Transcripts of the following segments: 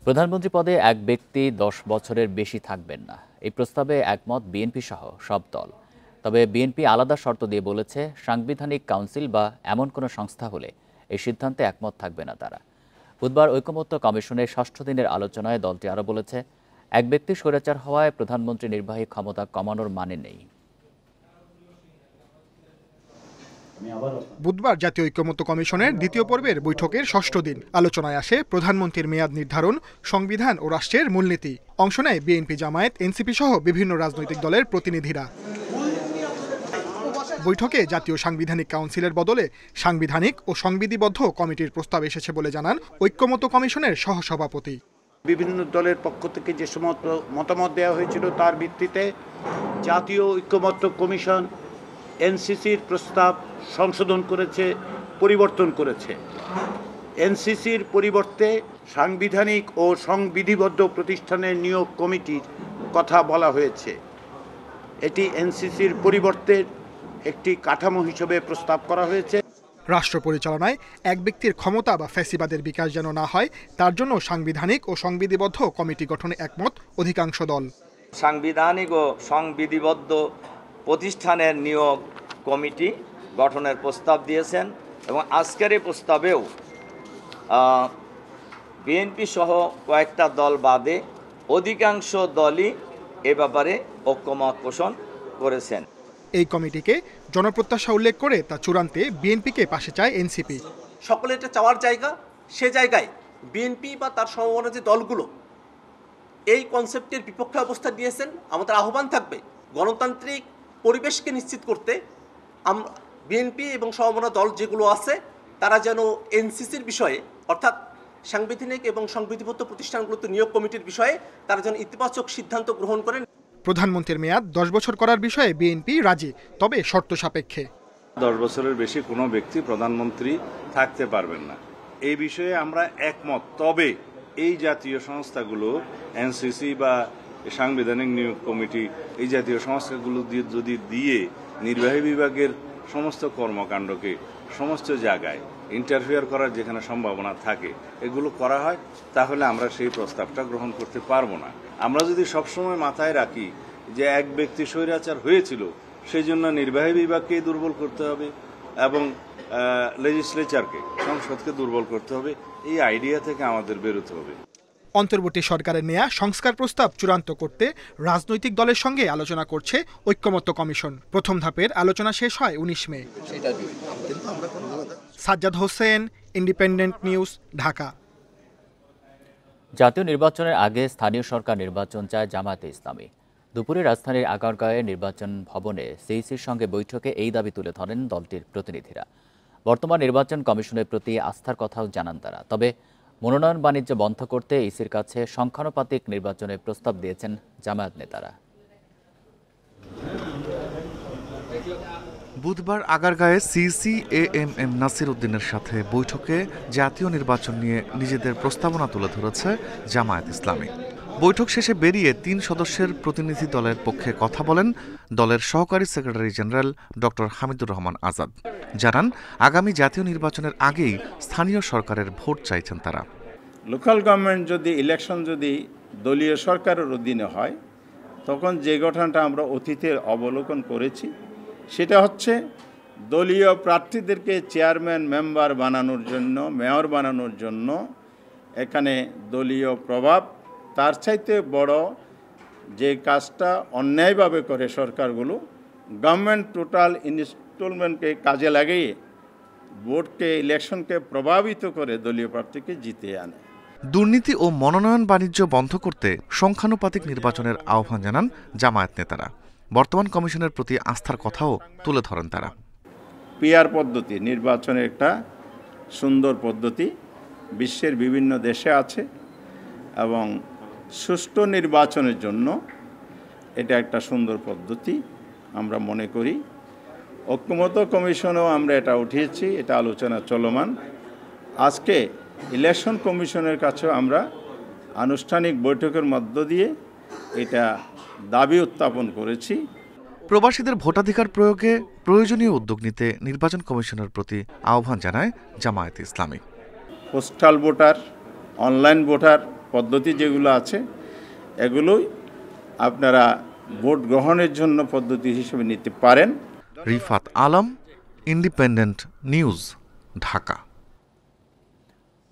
প্রধানমন্ত্রী পদে এক ব্যক্তি 10 বছরের বেশি থাকবেন না, এই প্রস্তাবে একমত বিএনপি সহ সব দল। তবে বিএনপি আলাদা শর্ত দিয়ে বলেছে, সাংবিধানিক কাউন্সিল বা এমন কোনো সংস্থা হলে এই সিদ্ধান্তে একমত থাকবে না তারা। বুধবার ঐকমত্য কমিশনের 6ষ্ঠ দিনের আলোচনায় দলটি আরও বলেছে, এক ব্যক্তি স্বৈরাচার হওয়ায় প্রধানমন্ত্রী নির্বাহী ক্ষমতা কমানোর মানে নেই। বুধবার জাতীয় ঐকমত্য কমিশনের দ্বিতীয় পর্বের বৈঠকের 6ষ্ঠ দিন আলোচনায় আসে প্রধানমন্ত্রীর মেয়াদ নির্ধারণ, সংবিধান ও রাষ্ট্রের মূলনীতি। অংশ নেয় বিএনপি, জামায়াত, এনসিপি সহ বিভিন্ন রাজনৈতিক দলের প্রতিনিধিরা। বৈঠকে জাতীয় সাংবিধানিক কাউন্সিলের বদলে সাংবিধানিক ও সংবিধিবদ্ধ কমিটির প্রস্তাব এসেছে বলে জানান ঐকমত্য কমিশনের সহসভাপতি। বিভিন্ন দলের পক্ষ থেকে যে সমস্ত মতামত দেওয়া হয়েছিল তার ভিত্তিতে জাতীয় ঐকমত্য কমিশন এনসিসির প্রস্তাব সংশোধন করেছে, পরিবর্তন করেছে। এনসিসির পরিবর্তে সাংবিধানিক ও সংবিধিবদ্ধ প্রতিষ্ঠানের নিয়োগ কমিটির কথা বলা হয়েছে। এটি এনসিসির পরিবর্তে একটি কাঠামো হিসেবে প্রস্তাব করা হয়েছে। রাষ্ট্র পরিচালনায় এক ব্যক্তির ক্ষমতা বা ফ্যাসিবাদের বিকাশ যেন না হয়, তার জন্য সাংবিধানিক ও সংবিধিবদ্ধ কমিটি গঠনে একমত অধিকাংশ দল। সাংবিধানিক ও সংবিধিবদ্ধ প্রতিষ্ঠানের নিয়োগ কমিটি গঠনের প্রস্তাব দিয়েছেন এবং আজকের এই প্রস্তাবেও বিএনপি সহ কয়েকটা দল বাদে অধিকাংশ দলই এ ব্যাপারে ঐকমত পোষণ করেছেন। এই কমিটিকে জনপ্রত্যাশা উল্লেখ করে তা চূড়ান্তে বিএনপিকে পাশে চায় এনসিপি। সকলে এটা চাওয়ার জায়গা, সে জায়গায় বিএনপি বা তার সমমনা যে দলগুলো এই কনসেপ্টের বিপক্ষে অবস্থা নিয়েছেন। আমাদের আহ্বান থাকবে গণতান্ত্রিক পরিবেশকে নিশ্চিত করতে বিএনপি এবং সমমনা দল যেগুলো আছে তারা যেন এনসিসির বিষয়ে, অর্থাৎ সাংবিধানিক এবং সংবিধিবদ্ধ প্রতিষ্ঠানগুলোতে নিয়োগ কমিটির বিষয়ে তারা যেন ইতিবাচক সিদ্ধান্ত গ্রহণ করেন। প্রধানমন্ত্রীর মেয়াদ 10 বছর করার বিষয়ে বিএনপি রাজি, তবে শর্ত সাপেক্ষে। 10 বছরের বেশি কোনো ব্যক্তি প্রধানমন্ত্রী থাকতে পারবেন না, এই বিষয়ে আমরা একমত। তবে এই জাতীয় সংস্থাগুলো এনসিসি বা সাংবিধানিক নিয়োগ কমিটি, এই জাতীয় সংস্থাগুলো যদি দিয়ে নির্বাহী বিভাগের সমস্ত কর্মকাণ্ডকে সমস্ত জায়গায় ইন্টারফেয়ার করার যেখানে সম্ভাবনা থাকে এগুলো করা হয়, তাহলে আমরা সেই প্রস্তাবটা গ্রহণ করতে পারবো না। আমরা যদি সবসময় মাথায় রাখি যে এক ব্যক্তি স্বৈরাচার হয়েছিল, সেই জন্য নির্বাহী বিভাগকেই দুর্বল করতে হবে এবং লেজিসলেচারকে, সংসদকে দুর্বল করতে হবে, এই আইডিয়া থেকে আমাদের বেরোতে হবে। অন্তর্বর্তী সরকারের নেয়া সংস্কার প্রস্তাব চূড়ান্ত করতে রাজনৈতিক দলের সঙ্গে আলোচনা করছে ঐকমত্য কমিশন। প্রথম ধাপের আলোচনা শেষ হয় 19 মে। Sajjad Hossain, Independent News, Dhaka. জাতীয় নির্বাচনের আগে স্থানীয় সরকার নির্বাচন চায় জামায়াতে ইসলামী। দুপুরে রাজধানীর আগারগাঁওয়ে নির্বাচন ভবনে সিইসির সঙ্গে বৈঠকে এই দাবি তুলে ধরেন দলটির প্রতিনিধিরা। বর্তমান নির্বাচন কমিশনের প্রতি আস্থার কথাও জানান তারা। তবে মনোনয়ন বাণিজ্য বন্ধ করতে ইসির কাছে সংখ্যানুপাতিক নির্বাচনের প্রস্তাব দিয়েছেন জামায়াত নেতারা। বুধবার আগারগাঁয়ে সিইসি এএমএম নাসির উদ্দিনের সাথে বৈঠকে জাতীয় নির্বাচন নিয়ে নিজেদের প্রস্তাবনা তুলে ধরেছে জামায়াত ইসলামী। বৈঠক শেষে বেরিয়ে 3 সদস্যের প্রতিনিধি দলের পক্ষে কথা বলেন দলের সহকারী secretary general doctor Hamidur Rahman Azad. জানান, আগামী জাতীয় নির্বাচনের আগেই স্থানীয় সরকারের ভোট চাইছেন তারা। লোকাল গভর্নমেন্ট যদি ইলেকশন যদি দলীয় সরকারের অধীনে হয়, তখন যে ঘটনাটা আমরা অতীতে অবলোকন করেছি সেটা হচ্ছে দলীয় প্রার্থীদেরকে চেয়ারম্যান মেম্বার বানানোর জন্য, মেয়র বানানোর জন্য এখানে দলীয় প্রভাব, তার চাইতে বড় যে কাজটা অন্যায়ভাবে করে সরকারগুলো, গভর্নমেন্ট টোটাল ইনস্টলমেন্টকে কাজে লাগিয়ে ভোটকে, ইলেকশনকে প্রভাবিত করে দলীয় প্রার্থীকে জিতে আনে। দুর্নীতি ও মনোনয়ন বাণিজ্য বন্ধ করতে সংখ্যানুপাতিক নির্বাচনের আহ্বান জানান জামায়াত নেতারা। বর্তমান কমিশনের প্রতি আস্থার কথাও তুলে ধরেন তারা। পিআর পদ্ধতি নির্বাচনের একটা সুন্দর পদ্ধতি, বিশ্বের বিভিন্ন দেশে আছে এবং সুষ্ঠু নির্বাচনের জন্য এটা একটা সুন্দর পদ্ধতি আমরা মনে করি। ঐকমত্য কমিশনেও আমরা এটা উঠিয়েছি, এটা আলোচনা চলমান। আজকে ইলেকশন কমিশনের কাছেও আমরা আনুষ্ঠানিক বৈঠকের মধ্য দিয়ে এটা দাবি উত্থাপন করেছি। প্রবাসীদের ভোটাধিকার প্রয়োগে প্রয়োজনীয় উদ্যোগ নিতে নির্বাচন কমিশনের প্রতি আহ্বান জানায় জামায়াতে ইসলামী। পোস্টাল ভোটার, অনলাইন ভোটার পদ্ধতি যেগুলো আছে এগুলোই আপনারা ভোট গ্রহণের জন্য পদ্ধতি হিসেবে নিতে পারেন। Rifat Alam, independent News, Dhaka.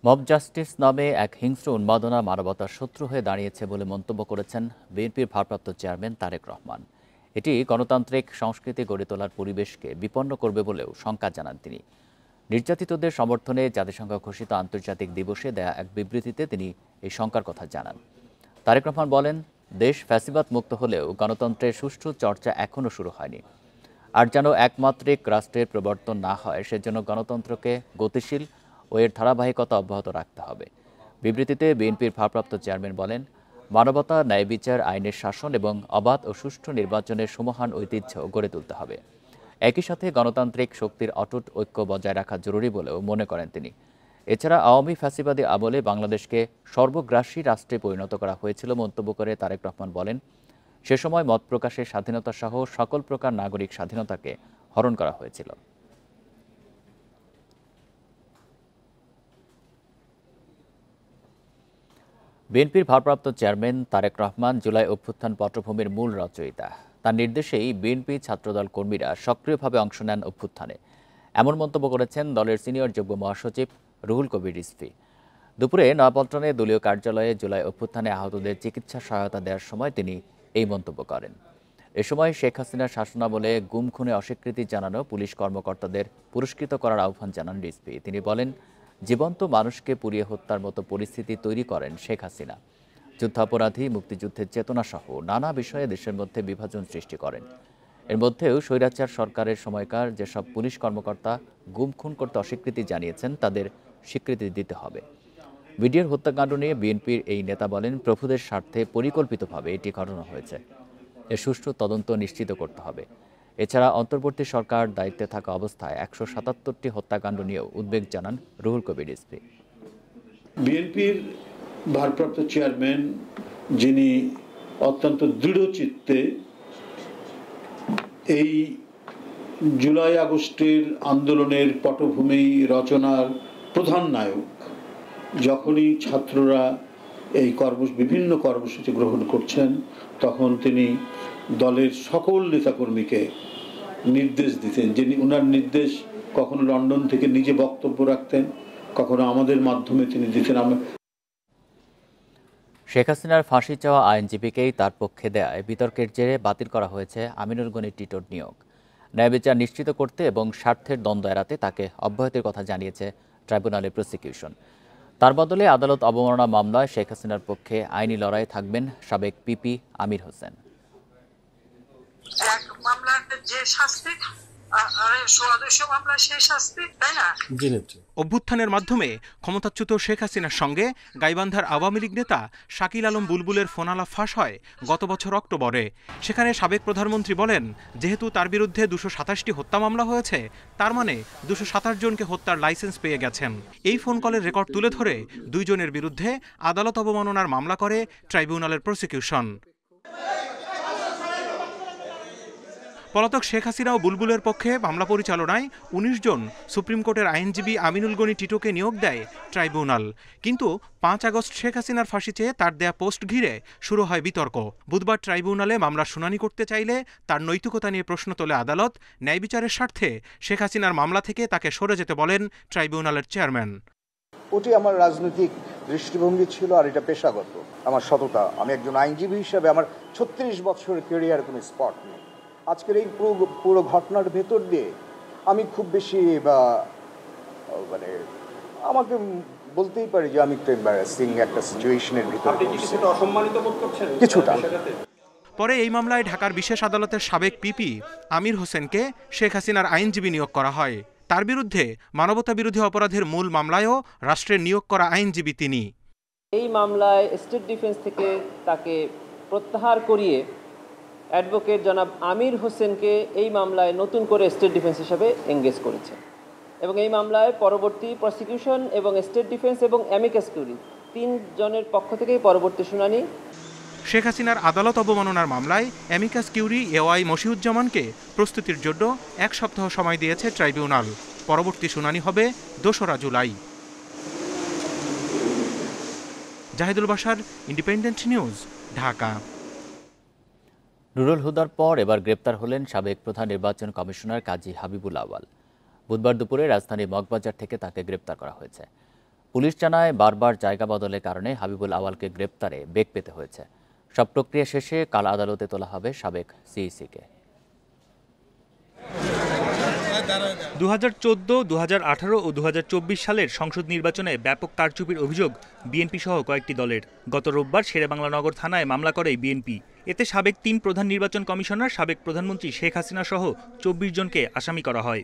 Mob justice নামে এক হিংস্র উন্মাদনা মানবতার শত্রু হয়ে দাঁড়িয়েছে বলে মন্তব্য করেছেন বিএনপির ভারপ্রাপ্ত চেয়ারম্যান তারেক রহমান। এটি গণতান্ত্রিক সংস্কৃতি গড়ে তোলার পরিবেশকে বিপন্ন করবে বলেও শঙ্কা জানান তিনি। নির্যাতিতদের সমর্থনে জাতিসংঘ ঘোষিত আন্তর্জাতিক দিবসে দেয়া এক বিবৃতিতে তিনি এই শঙ্কার কথা জানান। তারেক রহমান বলেন, দেশ ফ্যাসিবাদ মুক্ত হলেও গণতন্ত্রের সুষ্ঠু চর্চা এখনও শুরু হয়নি। আর যেন একমাত্রিক রাষ্ট্রের প্রবর্তন না হয় সেজন্য গণতন্ত্রকে গতিশীল ও এর ধারাবাহিকতা অব্যাহত রাখতে হবে। বিবৃতিতে বিএনপির ভারপ্রাপ্ত চেয়ারম্যান বলেন, মানবতা, ন্যায় বিচার, আইনের শাসন এবং অবাধ ও সুষ্ঠু নির্বাচনের সুমহান ঐতিহ্য গড়ে তুলতে হবে। একই সাথে গণতান্ত্রিক শক্তির অটুট ঐক্য বজায় রাখা জরুরি বলেও মনে করেন তিনি। এছাড়া আওয়ামী ফ্যাসিবাদী আমলে বাংলাদেশকে সর্বগ্রাসী রাষ্ট্রে পরিণত করা হয়েছিল মন্তব্য করে তারেক রহমান বলেন, সে সময় মত প্রকাশের স্বাধীনতা সহ সকল প্রকার নাগরিক স্বাধীনতাকে হরণ করা হয়েছিল। বিএনপির ভারপ্রাপ্ত চেয়ারম্যান তারেক রহমান জুলাই অভ্যুত্থান পটভূমির মূল রচয়িতা। তার নির্দেশেই বিএনপি ছাত্রদল কর্মীরা সক্রিয়ভাবে অংশ নেন অভ্যুত্থানে, এমন মন্তব্য করেছেন দলের সিনিয়র যুগ্ম মহাসচিব রুহুল কবির রিজভী। দুপুরে নয়াপল্টনে দলীয় কার্যালয়ে জুলাই অভ্যুত্থানে আহতদের চিকিৎসা সহায়তা দেওয়ার সময় তিনি এই মন্তব্য করেন। এ সময় শেখ হাসিনার শাসনামলে গুম খুনে অস্বীকৃতি জানানো পুলিশ কর্মকর্তাদের পুরস্কৃত করার আহ্বান জানান রিজভী। তিনি বলেন, জীবন্ত মানুষকে পুড়িয়ে হত্যার মতো পরিস্থিতি তৈরি করেন শেখ হাসিনা। যুদ্ধাপরাধী, মুক্তিযুদ্ধের চেতনা সহ নানা বিষয়ে দেশের মধ্যে বিভাজন সৃষ্টি করেন। এর মধ্যেও স্বৈরাচার সরকারের সময়কার যেসব পুলিশ কর্মকর্তা গুম খুন করতে অস্বীকৃতি জানিয়েছেন তাদের স্বীকৃতি দিতে হবে। বিডিআর হত্যাকাণ্ড নিয়ে বিএনপির এই নেতা বলেন, প্রভুদের স্বার্থে পরিকল্পিতভাবে এটি ঘটনা হয়েছে। এর সুষ্ঠু তদন্ত নিশ্চিত করতে হবে। এছাড়া অন্তর্বর্তী সরকার দায়িত্বে থাকা অবস্থায় ১৭৭টি হত্যাকাণ্ড নিয়েও উদ্বেগ জানান রুহুল কবির রিজভী। বিএনপির ভারপ্রাপ্ত চেয়ারম্যান যিনি অত্যন্ত দৃঢ়চিত্তে এই জুলাই আগস্টের আন্দোলনের পটভূমি রচনার প্রধান নায়ক, যখনই ছাত্ররা এই বিভিন্ন কর্মসূচি গ্রহণ করছেন তখন তিনি দলের সকল নেতাকর্মীকে নির্দেশ দিতেন। যিনি ওনার নির্দেশ কখনো লন্ডন থেকে নিজে বক্তব্য রাখতেন, কখনো আমাদের মাধ্যমে তিনি দিতেন। শেখ হাসিনার ফাঁসি চাওয়া আইনজীবীকেই তার পক্ষে দেয় বিতর্কের জেরে বাতিল করা হয়েছে আমিনুল গনি টিটোর নিয়োগ। ন্যায় বিচার নিশ্চিত করতে এবং স্বার্থের দ্বন্দ্ব এড়াতে তাকে অব্যাহতির কথা জানিয়েছে ট্রাইব্যুনালের প্রসিকিউশন। তার বদলে আদালত অবমাননা মামলায় শেখ হাসিনার পক্ষে আইনি লড়াই থাকবেন সাবেক পিপি আমির হোসেন। অভ্যুত্থানের মাধ্যমে ক্ষমতাচ্যুত শেখ হাসিনার সঙ্গে গাইবান্ধার আওয়ামী লীগ নেতা শাকিল আলম বুলবুলের ফোনালাপ ফাঁস হয় গত বছর অক্টোবরে। সেখানে সাবেক প্রধানমন্ত্রী বলেন, যেহেতু তার বিরুদ্ধে ২২৭টি হত্যা মামলা হয়েছে, তার মানে ২২৭ জনকে হত্যার লাইসেন্স পেয়ে গেছেন। এই ফোন কলের রেকর্ড তুলে ধরে ২ জনের বিরুদ্ধে আদালত অবমাননার মামলা করে ট্রাইব্যুনালের প্রসিকিউশন। পলাতক শেখ হাসিনা ও বুলবুলের পক্ষে মামলা পরিচালনায় ১৯ জন সুপ্রিম কোর্টের আইনজীবী আমিনুল গনি টিটোকে নিয়োগ দেয় ট্রাইব্যুনাল। কিন্তু ৫ আগস্ট শেখ হাসিনার ফাঁসি চেয়ে তার দেয়া পোস্ট ঘিরে শুরু হয় বিতর্ক। বুধবার ট্রাইব্যুনালে মামলার শুনানি করতে চাইলে তার নৈতিকতা নিয়ে প্রশ্ন তোলে আদালত। ন্যায় বিচারের স্বার্থে শেখ হাসিনার মামলা থেকে তাকে সরে যেতে বলেন ট্রাইব্যুনালের চেয়ারম্যান। ওটি আমার রাজনৈতিক দৃষ্টিভঙ্গি ছিল, আর এটা পেশাগত আমার সততা। আমি একজন আইনজীবী হিসেবে আমার ৩৬ বছরের ক্যারিয়ার কোনো স্পট নেই। আজকের এই পুরো ঘটনার ভেতর দিয়ে আমি খুব বেশি মানে আমাকে বলতেই পারি যে আমি একটু এম্বারাসিং একটা সিচুয়েশনের ভিতরে কিছুটা। পরে এই মামলায় ঢাকার বিশেষ আদালতের সাবেক পিপি আমির হোসেনকে শেখ হাসিনার আইনজীবী নিয়োগ করা হয়। তার বিরুদ্ধে মানবতা বিরোধী অপরাধের মূল মামলায়ও রাষ্ট্রের নিয়োগ করা আইনজীবী তিনি। এই মামলায় স্টেট ডিফেন্স থেকে তাকে প্রত্যাহার করিয়ে অ্যাডভোকেট জনাব আমির হোসেনকে এই মামলায় নতুন করে স্টেট ডিফেন্স হিসেবে এঙ্গেজ করেছে এবং এই মামলায় পরবর্তী প্রসিকিউশন এবং স্টেট ডিফেন্স এবং অ্যামিকাস কিউরি ৩ জনের পক্ষ থেকেই পরবর্তী শুনানি। শেখ হাসিনার আদালত অবমাননার মামলায় অ্যামিকাস কিউরি এওয়াই মশিউজ্জামানকে প্রস্তুতির জন্য ১ সপ্তাহ সময় দিয়েছে ট্রাইব্যুনাল। পরবর্তী শুনানি হবে ২রা জুলাই। Zahidul Bashar, Independent News, Dhaka. নুরুল হুদার পর এবার গ্রেপ্তার হলেন সাবেক প্রধান নির্বাচন কমিশনার কাজী হাবিবুল আওয়াল। বুধবার দুপুরে রাজধানীর মগবাজার থেকে তাকে গ্রেপ্তার করা হয়েছে। পুলিশ জানায় বারবার জায়গা বদলের কারণে হাবিবুল আওয়ালকে গ্রেপ্তারে বেগ পেতে হয়েছে। সব প্রক্রিয়া শেষে কাল আদালতে তোলা হবে সাবেক সিইসিকে। 2014, 2018 ও 2024 সালের সংসদ নির্বাচনে ব্যাপক কারচুপির অভিযোগ বিএনপি সহ কয়েকটি দলের। গত রোববার শেরেবাংলা নগর থানায় মামলা করে বিএনপি। এতে সাবেক 3 প্রধান নির্বাচন কমিশনার, সাবেক প্রধানমন্ত্রী শেখ হাসিনা সহ 24 জনকে আসামি করা হয়।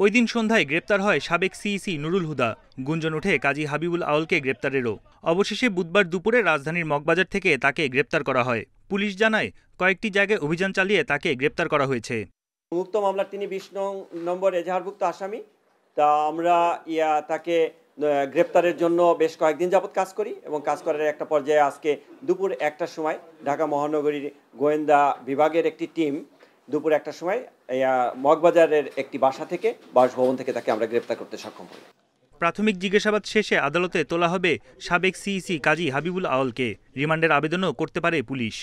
ওই দিন সন্ধ্যায় গ্রেপ্তার হয় সাবেক সিইসি নুরুল হুদা। গুঞ্জন ওঠে কাজী হাবিবুল আওয়ালকে গ্রেপ্তারেরও। অবশেষে বুধবার দুপুরে রাজধানীর মগবাজার থেকে তাকে গ্রেপ্তার করা হয়। পুলিশ জানায় কয়েকটি জায়গায় অভিযান চালিয়ে তাকে গ্রেপ্তার করা হয়েছে। মুক্ত মামলার তিনি 20 নম্বর এজাহারভুক্ত আসামি। তা আমরা তাকে গ্রেপ্তারের জন্য বেশ কয়েকদিন যাবৎ কাজ করি এবং কাজ করার একটা পর্যায়ে আজকে দুপুর 1টার সময় ঢাকা মহানগরীর গোয়েন্দা বিভাগের একটি টিম দুপুর 1টার সময় মগবাজারের একটি বাসা থেকে, বাসভবন থেকে তাকে আমরা গ্রেপ্তার করতে সক্ষম হই। প্রাথমিক জিজ্ঞাসাবাদ শেষে আদালতে তোলা হবে সাবেক সিইসি কাজী হাবিবুল আওয়ালকে। রিমান্ডের আবেদনও করতে পারে পুলিশ।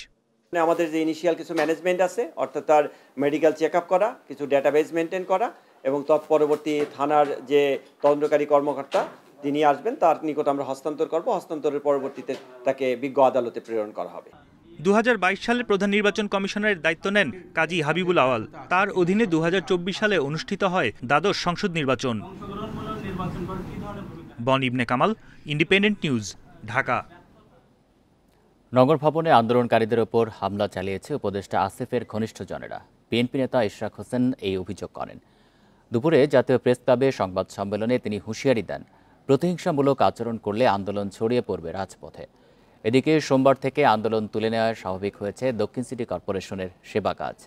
আমাদের যে ইনিশিয়াল কিছু ম্যানেজমেন্ট আছে, অর্থাৎ তার মেডিকেল চেক আপ করা, কিছু ডেটাবেস মেনটেন করা এবং তৎপরবর্তী থানার যে তদন্তকারী কর্মকর্তা তিনি আসবেন তার নিকট আমরা হস্তান্তর করব। হস্তান্তরের পরবর্তীতে তাকে বিজ্ঞ আদালতে প্রেরণ করা হবে। 2022 সালে প্রধান নির্বাচন কমিশনারের দায়িত্ব নেন কাজী হাবিবুল আওয়াল। তার অধীনে 2024 সালে অনুষ্ঠিত হয় দ্বাদশ সংসদ নির্বাচন। বন ইবনে কামাল, ইন্ডিপেন্ডেন্ট নিউজ, ঢাকা। নগর ভবনে আন্দোলনকারীদের ওপর হামলা চালিয়েছে উপদেষ্টা আসিফের ঘনিষ্ঠজনেরা। বিএনপি নেতা ইশরাক হোসেন এই অভিযোগ করেন। দুপুরে জাতীয় প্রেস ক্লাবে সংবাদ সম্মেলনে তিনি হুঁশিয়ারি দেন, প্রতিহিংসামূলক আচরণ করলে আন্দোলন ছড়িয়ে পড়বে রাজপথে। এদিকে সোমবার থেকে আন্দোলন তুলে নেওয়া স্বাভাবিক হয়েছে দক্ষিণ সিটি কর্পোরেশনের সেবা কাজ।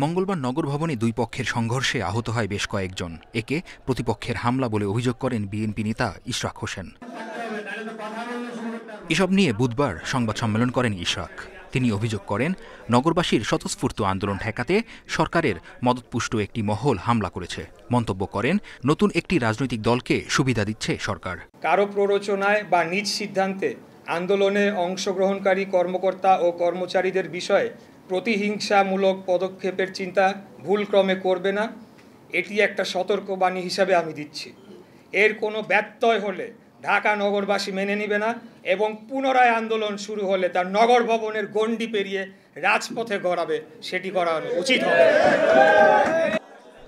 মঙ্গলবার নগর ভবনে দুই পক্ষের সংঘর্ষে আহত হয় বেশ কয়েকজন। একে প্রতিপক্ষের হামলা বলে অভিযোগ করেন বিএনপি নেতা ইশরাক হোসেন। এসব নিয়ে বুধবার সংবাদ সম্মেলন করেন ইশরাক। তিনি অভিযোগ করেন, নগরবাসীর স্বতঃস্ফূর্ত আন্দোলন ঠেকাতে সরকারের মদতপুষ্ট একটি মহল হামলা করেছে। মন্তব্য করেন, নতুন একটি রাজনৈতিক দলকে সুবিধা দিচ্ছে সরকার। কারো প্ররোচনায় বা নিজ সিদ্ধান্তে আন্দোলনে অংশগ্রহণকারী কর্মকর্তা ও কর্মচারীদের বিষয়ে প্রতিহিংসামূলক পদক্ষেপের চিন্তা ভুলক্রমে করবে না, এটি একটা সতর্কবাণী হিসাবে আমি দিচ্ছি। এর কোনো ব্যত্যয় হলে ঢাকা নগরবাসী মেনে নেবে না এবং পুনরায় আন্দোলন শুরু হলে তার নগর ভবনের গণ্ডি পেরিয়ে রাজপথে গড়াবে, সেটি করা উচিত হবে।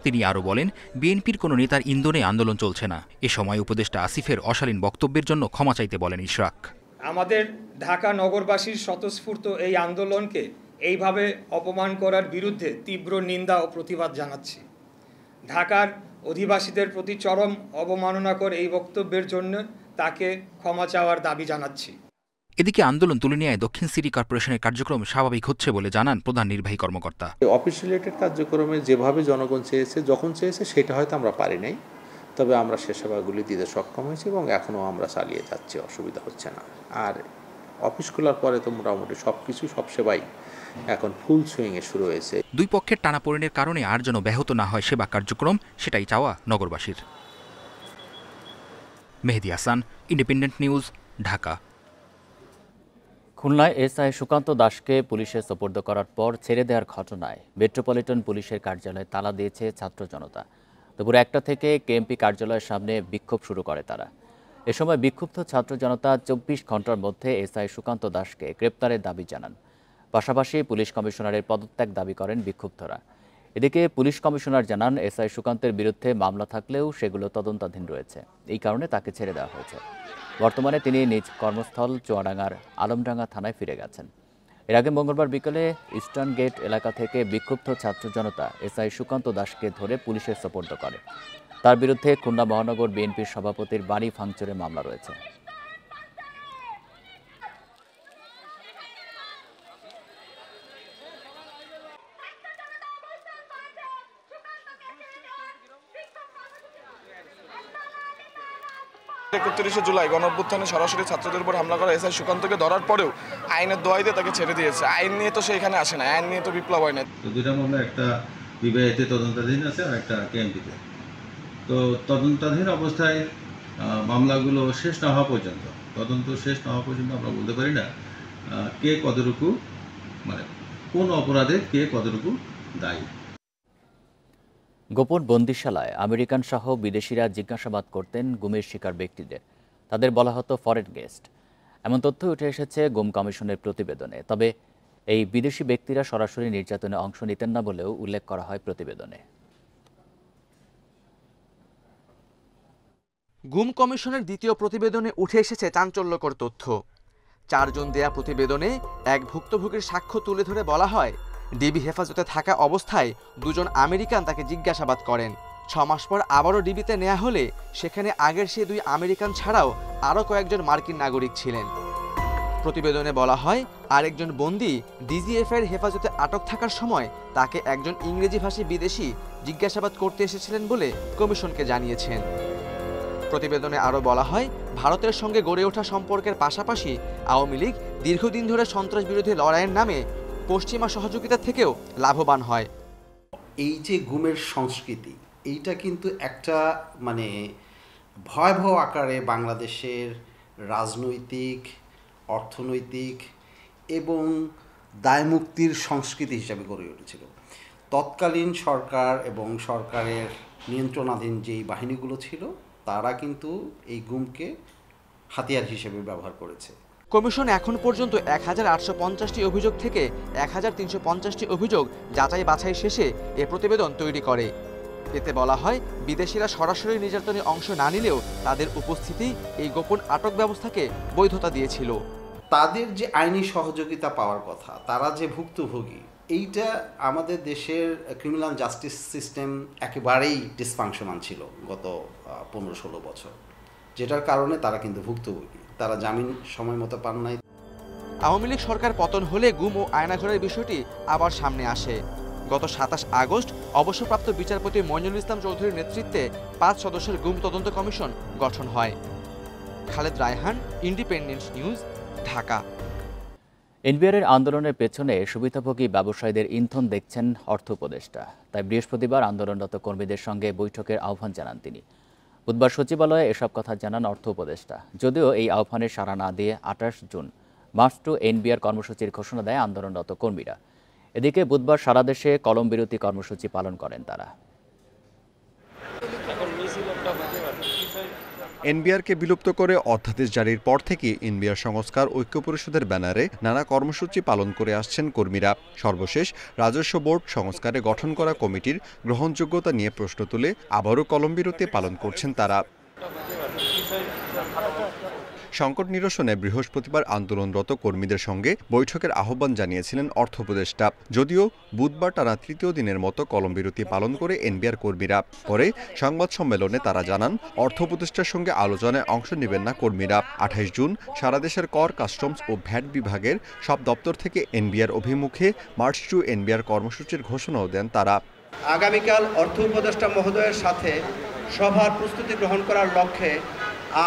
তিনি আরও বলেন, বিএনপির কোনো নেতার ইন্ধনে আন্দোলন চলছে না। এ সময় উপদেষ্টা আসিফের অশালীন বক্তব্যের জন্য ক্ষমা চাইতে বলেন ইশরাক। আমাদের ঢাকা নগরবাসীর স্বতঃস্ফূর্ত এই আন্দোলনকে এইভাবে অপমান করার বিরুদ্ধে তীব্র নিন্দা ও প্রতিবাদ জানাচ্ছি। ঢাকার অধিবাসীদের প্রতি চরম অবমাননাকর এই বক্তব্যের জন্য তাকে ক্ষমা চাওয়ার দাবি জানাচ্ছি। এদিকে আন্দোলন তুলে নেওয়ায় দক্ষিণ সিটি কর্পোরেশনের কার্যক্রম স্বাভাবিক হচ্ছে বলে জানান প্রধান নির্বাহী কর্মকর্তা। অফিস রিলেটেড কার্যক্রমে যেভাবে জনগণ চেয়েছে, যখন চেয়েছে, সেটা হয়তো আমরা পারি নাই, তবে আমরা সে সেবাগুলি দিতে সক্ষম হয়েছি এবং এখনও আমরা চালিয়ে যাচ্ছি, অসুবিধা হচ্ছে না। আর অফিস খোলার পরে তো মোটামুটি সব সেবাই এখন ফুল সুইংয়ে শুরু হয়েছে। দুই পক্ষের টানাপোড়েনের কারণে আর যেন ব্যাহত না হয় সেবা কার্যক্রম, সেটাই চাওয়া নগরবাসীর। মেহেদী হাসান, ইন্ডিপেন্ডেন্ট নিউজ, ঢাকা। খুলনায় এসআই সুকান্ত দাসকে পুলিশে সোপর্দ করার পর ছেড়ে দেওয়ার ঘটনায় মেট্রোপলিটন পুলিশের কার্যালয়ে তালা দিয়েছে ছাত্র জনতা। দুপুর 1টা থেকে কেএমপি কার্যালয়ের সামনে বিক্ষোভ শুরু করে তারা। এ সময় বিক্ষুব্ধ ছাত্র জনতা 24 ঘন্টার মধ্যে এসআই সুকান্ত দাসকে গ্রেপ্তারের দাবি জানান। পাশাপাশি পুলিশ কমিশনারের পদত্যাগ দাবি করেন বিক্ষুব্ধরা। এদিকে পুলিশ কমিশনার জানান, এসআই সুকান্তের বিরুদ্ধে মামলা থাকলেও সেগুলো তদন্তাধীন রয়েছে, এই কারণে তাকে ছেড়ে দেওয়া হয়েছে। বর্তমানে তিনি নিজ কর্মস্থল চুয়াডাঙ্গার আলমডাঙ্গা থানায় ফিরে গেছেন। এর আগে মঙ্গলবার বিকেলে ইস্টার্ন গেট এলাকা থেকে বিক্ষুব্ধ ছাত্র জনতা এসআই সুকান্ত দাসকে ধরে পুলিশের সোপর্দ করে। তার বিরুদ্ধে খুলনা মহানগর বিএনপির সভাপতির বাড়ি ভাঙচুরের মামলা রয়েছে। একত্রিশে জুলাই গণঅভ্যুত্থানে সরাসরি ছাত্রদের উপর হামলা করা এসআই সুকান্তকে ধরার পরেও আইনের দোহাই দিয়ে তাকে ছেড়ে দিয়েছে। আইন নিয়ে তো সে এখানে আসে না, আইন নিয়ে তো বিপ্লব হয় না। দুইটা মামলা, একটা বিবাহিত তদন্তাধীন আছে আর একটা কেএমপিতে। তো তদন্তাধীন অবস্থায় মামলাগুলো শেষ না হওয়া পর্যন্ত, তদন্ত শেষ না হওয়া পর্যন্ত আমরা বলতে পারি না কে কতটুকু, মানে কোন অপরাধে কে কতটুকু দায়ী। গোপন বন্দিশালায় আমেরিকান সহ বিদেশিরা জিজ্ঞাসাবাদ করতেন গুমের শিকার ব্যক্তিদের। তাদের বলা হতো ফরেন গেস্ট। এমন তথ্য উঠে এসেছে গুম কমিশনের প্রতিবেদনে। তবে এই বিদেশি ব্যক্তিরা সরাসরি নির্যাতনে অংশ নিতেন না বলেও উল্লেখ করা হয় প্রতিবেদনে। গুম কমিশনের দ্বিতীয় প্রতিবেদনে উঠে এসেছে চাঞ্চল্যকর তথ্য। 4 জন দেয়া প্রতিবেদনে এক ভুক্তভোগীর সাক্ষ্য তুলে ধরে বলা হয়, ডিবি হেফাজতে থাকা অবস্থায় 2 জন আমেরিকান তাকে জিজ্ঞাসাবাদ করেন। 6 মাস পর আবারও ডিবিতে নেওয়া হলে সেখানে আগের সে 2 আমেরিকান ছাড়াও আরও কয়েকজন মার্কিন নাগরিক ছিলেন। প্রতিবেদনে বলা হয়, আরেকজন বন্দী ডিজিএফ এর হেফাজতে আটক থাকার সময় তাকে একজন ইংরেজিভাষী বিদেশি জিজ্ঞাসাবাদ করতে এসেছিলেন বলে কমিশনকে জানিয়েছেন। প্রতিবেদনে আরও বলা হয়, ভারতের সঙ্গে গড়ে ওঠা সম্পর্কের পাশাপাশি আওয়ামী লীগ দীর্ঘদিন ধরে সন্ত্রাস বিরোধী লড়াইয়ের নামে পশ্চিমা সহযোগিতা থেকেও লাভবান হয়। এই যে গুমের সংস্কৃতি, এইটা কিন্তু একটা মানে ভয়াবহ আকারে বাংলাদেশের রাজনৈতিক, অর্থনৈতিক এবং দায়মুক্তির সংস্কৃতি হিসাবে গড়ে উঠেছিল। তৎকালীন সরকার এবং সরকারের নিয়ন্ত্রণাধীন যেই বাহিনীগুলো ছিল তারা কিন্তু এই গুমকে হাতিয়ার হিসেবে ব্যবহার করেছে। কমিশন এখন পর্যন্ত 1850টি অভিযোগ থেকে 1350টি অভিযোগ যাচাই বাছাই শেষে এ প্রতিবেদন তৈরি করে। এতে বলা হয়, বিদেশিরা সরাসরি নির্যাতনে অংশ না নিলেও তাদের উপস্থিতি এই গোপন আটক ব্যবস্থাকে বৈধতা দিয়েছিল। তাদের যে আইনি সহযোগিতা পাওয়ার কথা, তারা যে ভুক্তভোগী, এইটা আমাদের দেশের ক্রিমিনাল জাস্টিস সিস্টেম একেবারেই ডিসফাংশনাল ছিল গত 15-16 বছর, যেটার কারণে তারা কিন্তু ভুক্তভোগী, তারা জামিন সময় মতো পান নাই। আওয়ামী লীগ সরকার পতন হলে গুম ও আয়নাঘরের বিষয়টি আবার সামনে আসে। গত 27 আগস্ট অবসরপ্রাপ্ত বিচারপতি মইনুল ইসলাম চৌধুরীর নেতৃত্বে 5 সদস্যের গুম তদন্ত কমিশন গঠন হয়। Khaled Rayhan, Independent News, Dhaka. এনবিআরের আন্দোলনের পেছনে সুবিধাভোগী ব্যবসায়ীদের ইন্ধন দেখছেন অর্থ উপদেষ্টা। তাই বৃহস্পতিবার আন্দোলনরত কর্মীদের সঙ্গে বৈঠকের আহ্বান জানান তিনি। বুধবার সচিবালয়ে এসব কথা জানান অর্থ উপদেষ্টা। যদিও এই আহ্বানে সাড়া না দিয়ে 28 জুন মার্চ টু এনবিআর কর্মসূচির ঘোষণা দেয় আন্দোলনরত কর্মীরা। এদিকে বুধবার সারা দেশে কলম বিরতি কর্মসূচি পালন করেন তারা। এনবিআরকে বিলুপ্ত করে অধ্যাদেশ জারির পর থেকে এনবিআর সংস্কার ঐক্য পরিষদের ব্যানারে নানা কর্মসূচি পালন করে আসছেন কর্মীরা। সর্বশেষ রাজস্ব বোর্ড সংস্কারে গঠন করা কমিটির গ্রহণযোগ্যতা নিয়ে প্রশ্ন তুলে আবারও কলম বিরতি পালন করছেন তারা। সংকট নিরসনে বৃহস্পতিবার আন্দোলনরত কর্মীদের সঙ্গে বৈঠকের আহ্বান জানিয়েছিলেন অর্থ উপদেষ্টা। যদিও বুধবার তারা তৃতীয় দিনের মতো কলম বিরতি পালন করে এনবিআর কর্মীরা। পরে সংবাদ সম্মেলনে তারা জানান, অর্থ উপদেষ্টার সঙ্গে আলোচনায় অংশ নেবেন না কর্মীরা। 28 জুন সারা দেশের কর, কাস্টমস ও ভ্যাট বিভাগের সব দপ্তর থেকে এনবিআর অভিমুখে মার্চ টু এনবিআর কর্মসূচির ঘোষণাও দেন তারা। আগামীকাল অর্থ উপদেষ্টা মহোদয়ের সাথে সভার প্রস্তুতি গ্রহণ করার লক্ষ্যে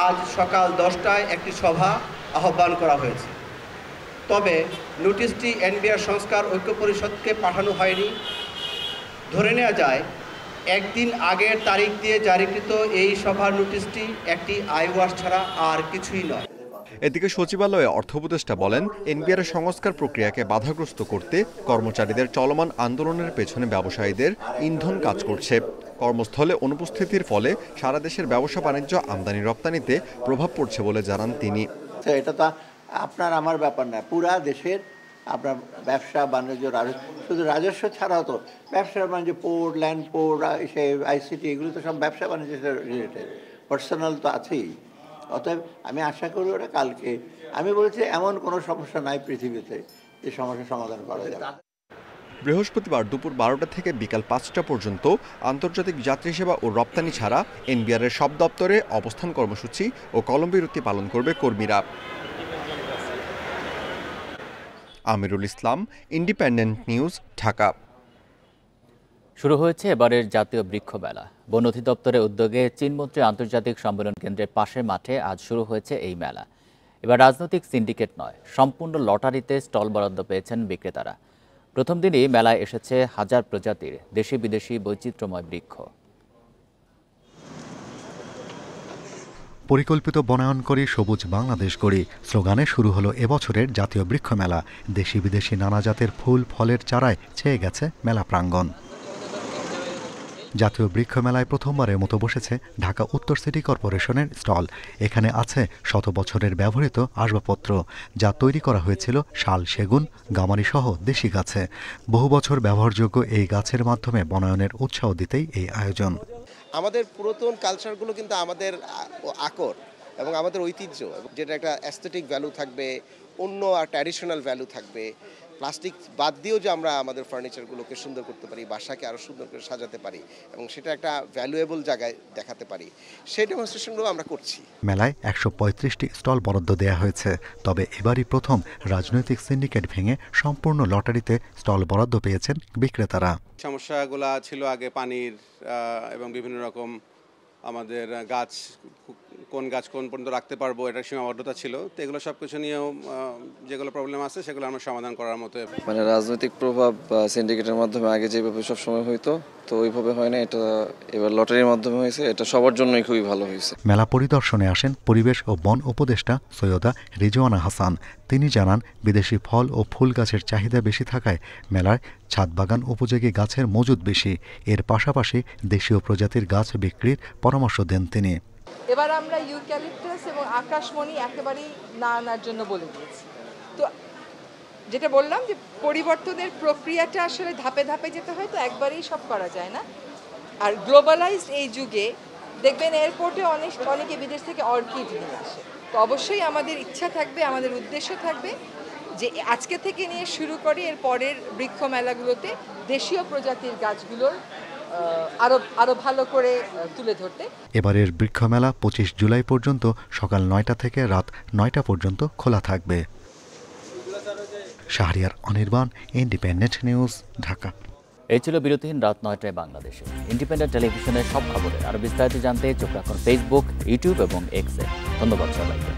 আজ সকাল 10টায় একটি সভা আহ্বান করা হয়েছে। তবে নোটিশটি এনবিআর সংস্কার ঐক্য পরিষদকে পাঠানো হয়নি। ধরে নেওয়া যায় একদিন আগের তারিখ দিয়ে জারিকৃত এই সভার নোটিশটি একটি আইওয়াশ ছাড়া আর কিছুই নয়। এদিকে সচিবালয়ে অর্থ উপদেষ্টা বলেন, এনবিআর সংস্কার প্রক্রিয়াকে বাধাগ্রস্ত করতে কর্মচারীদের চলমান আন্দোলনের পেছনে ব্যবসায়ীদের ইন্ধন কাজ করছে। কর্মস্থলে অনুপস্থিতির ফলে সারা দেশের ব্যবসা বাণিজ্য, আমদানি রপ্তানিতে প্রভাব পড়ছে বলে জানান তিনি। এটা তো আপনার আমার ব্যাপার না, পুরা দেশের আপনার ব্যবসা বাণিজ্য, শুধু রাজস্ব ছাড়াও তো ব্যবসা বাণিজ্য, পোর্ট, ল্যান্ড পোর্ট, আইসিটি, এগুলো তো সব ব্যবসা বাণিজ্যের রিলেটেড, পার্সোনাল তো আছেই। অতএব আমি আশা করি ওটা কালকে, আমি বলছি এমন কোনো সমস্যা নাই পৃথিবীতে যে সমস্যার সমাধান করা যাবে। বৃহস্পতিবার দুপুর 12টা থেকে বিকাল 5টা পর্যন্ত আন্তর্জাতিক যাত্রী সেবা ও রপ্তানি ছাড়া এনবিআরের সব দপ্তরে অবস্থান কর্মসূচি ও কলম বিরতি পালন করবে কর্মীরা। Amirul Islam, independent News, Dhaka. শুরু হয়েছে এবারের জাতীয় বৃক্ষ মেলা। বন অধিদপ্তরের উদ্যোগে চীনমন্ত্রী আন্তর্জাতিক সম্মেলন কেন্দ্রের পাশের মাঠে আজ শুরু হয়েছে এই মেলা। এবার রাজনৈতিক সিন্ডিকেট নয়, সম্পূর্ণ লটারিতে স্টল বরাদ্দ পেয়েছেন বিক্রেতারা। প্রথম দিনই মেলায় এসেছে হাজার প্রজাতির দেশি বিদেশি বৈচিত্র্যময় বৃক্ষ। পরিকল্পিত বনায়ন করি, সবুজ বাংলাদেশ গড়ি স্লোগানে শুরু হলো এবছরের জাতীয় বৃক্ষ মেলা। দেশি বিদেশি নানা জাতের ফুল ফলের চারায় ছেয়ে গেছে মেলা প্রাঙ্গণ। জাতীয় বৃক্ষ মেলায় প্রথমবারের মতো বসেছে ঢাকা উত্তর সিটি কর্পোরেশনের স্টল। এখানে আছে শত বছরের ব্যবহৃত আসবাবপত্র, যা তৈরি করা হয়েছিল শাল, সেগুন, গামারি সহ দেশি গাছে। বহু বছর ব্যবহারযোগ্য এই গাছের মাধ্যমে বনায়নের উৎসাহ দিতেই এই আয়োজন। আমাদের পুরাতন কালচারগুলো কিন্তু আমাদের আকর এবং আমাদের ঐতিহ্য, যেটা একটা অ্যাস্থেটিক ভ্যালু থাকবে, অন্য আর ট্র্যাডিশনাল ভ্যালু থাকবে। প্লাস্টিক বাদ দিয়েও যে আমরা আমাদের ফার্নিচারগুলোকে সুন্দর করতে পারি, বাসাকে আরও সুন্দর করে সাজাতে পারি এবং সেটা একটা ভ্যালুয়েবল জায়গায় দেখাতে পারি, সেই ডেমনস্ট্রেশনগুলো আমরা করছি। মেলায় ১৩৫টি স্টল বরাদ্দ দেয়া হয়েছে। তবে এবারই প্রথম রাজনৈতিক সিন্ডিকেট ভেঙে সম্পূর্ণ লটারিতে স্টল বরাদ্দ পেয়েছেন বিক্রেতারা। সমস্যাগুলো ছিল আগে পানির এবং বিভিন্ন রকম আমাদের গাছ, কোন গাছ কোন পর্যন্ত রাখতে পারবো, এটার সীমাবদ্ধতা ছিল। তো এগুলো সব কিছু নিয়েও যেগুলো প্রবলেম আছে সেগুলো আমরা সমাধান করার মতো। মানে রাজনৈতিক প্রভাব সিন্ডিকেটের মাধ্যমে আগে যেভাবে সবসময় হইতো, তো ওইভাবে হয় না, এটা এবার লটারির মাধ্যমে হয়েছে। এটা সবার জন্যই খুবই ভালো হয়েছে। মেলা পরিদর্শনে আসেন পরিবেশ ও বন উপদেষ্টা সৈয়দা রিজওয়ানা হাসান। তিনি জানান, বিদেশি ফল ও ফুল গাছের চাহিদা বেশি থাকায় মেলায় ছাদ বাগান উপযোগী গাছের মজুদ বেশি। এর পাশাপাশি দেশীয় প্রজাতির গাছ বিক্রির পরামর্শ দেন তিনি। এবার আমরা ইউক্যালিপটাস এবং আকাশমণি একেবারেই না আনার জন্য বলে দিয়েছি। তো যেটা বললাম যে পরিবর্তনের প্রক্রিয়াটা আসলে ধাপে ধাপে যেতে হয়, তো একবারেই সব করা যায় না। আর গ্লোবালাইজড এই যুগে দেখবেন এয়ারপোর্টে অনেকে বিদেশ থেকে অর্কিড নিয়ে আসে। তো অবশ্যই আমাদের ইচ্ছা থাকবে, আমাদের উদ্দেশ্য থাকবে যে আজকে থেকে নিয়ে শুরু করে এর পরের বৃক্ষ মেলাগুলোতে দেশীয় প্রজাতির গাছগুলোর আরো ভালো করে তুলে ধরতে। এবারের বৃক্ষ মেলা ২৫ জুলাই পর্যন্ত সকাল ৯টা থেকে রাত ৯টা পর্যন্ত খোলা থাকবে। Shahriar Anirban, independent News, Dhaka. এই ছিল বিরতিহীন রাত ৯টায় বাংলাদেশে ইন্ডিপেন্ডেন্ট টেলিভিশনের সব খবরে। আরো বিস্তারিত জানতে চোখ রাখুন ফেসবুক, ইউটিউব এবং এক্সে। ধন্যবাদ সবাইকে।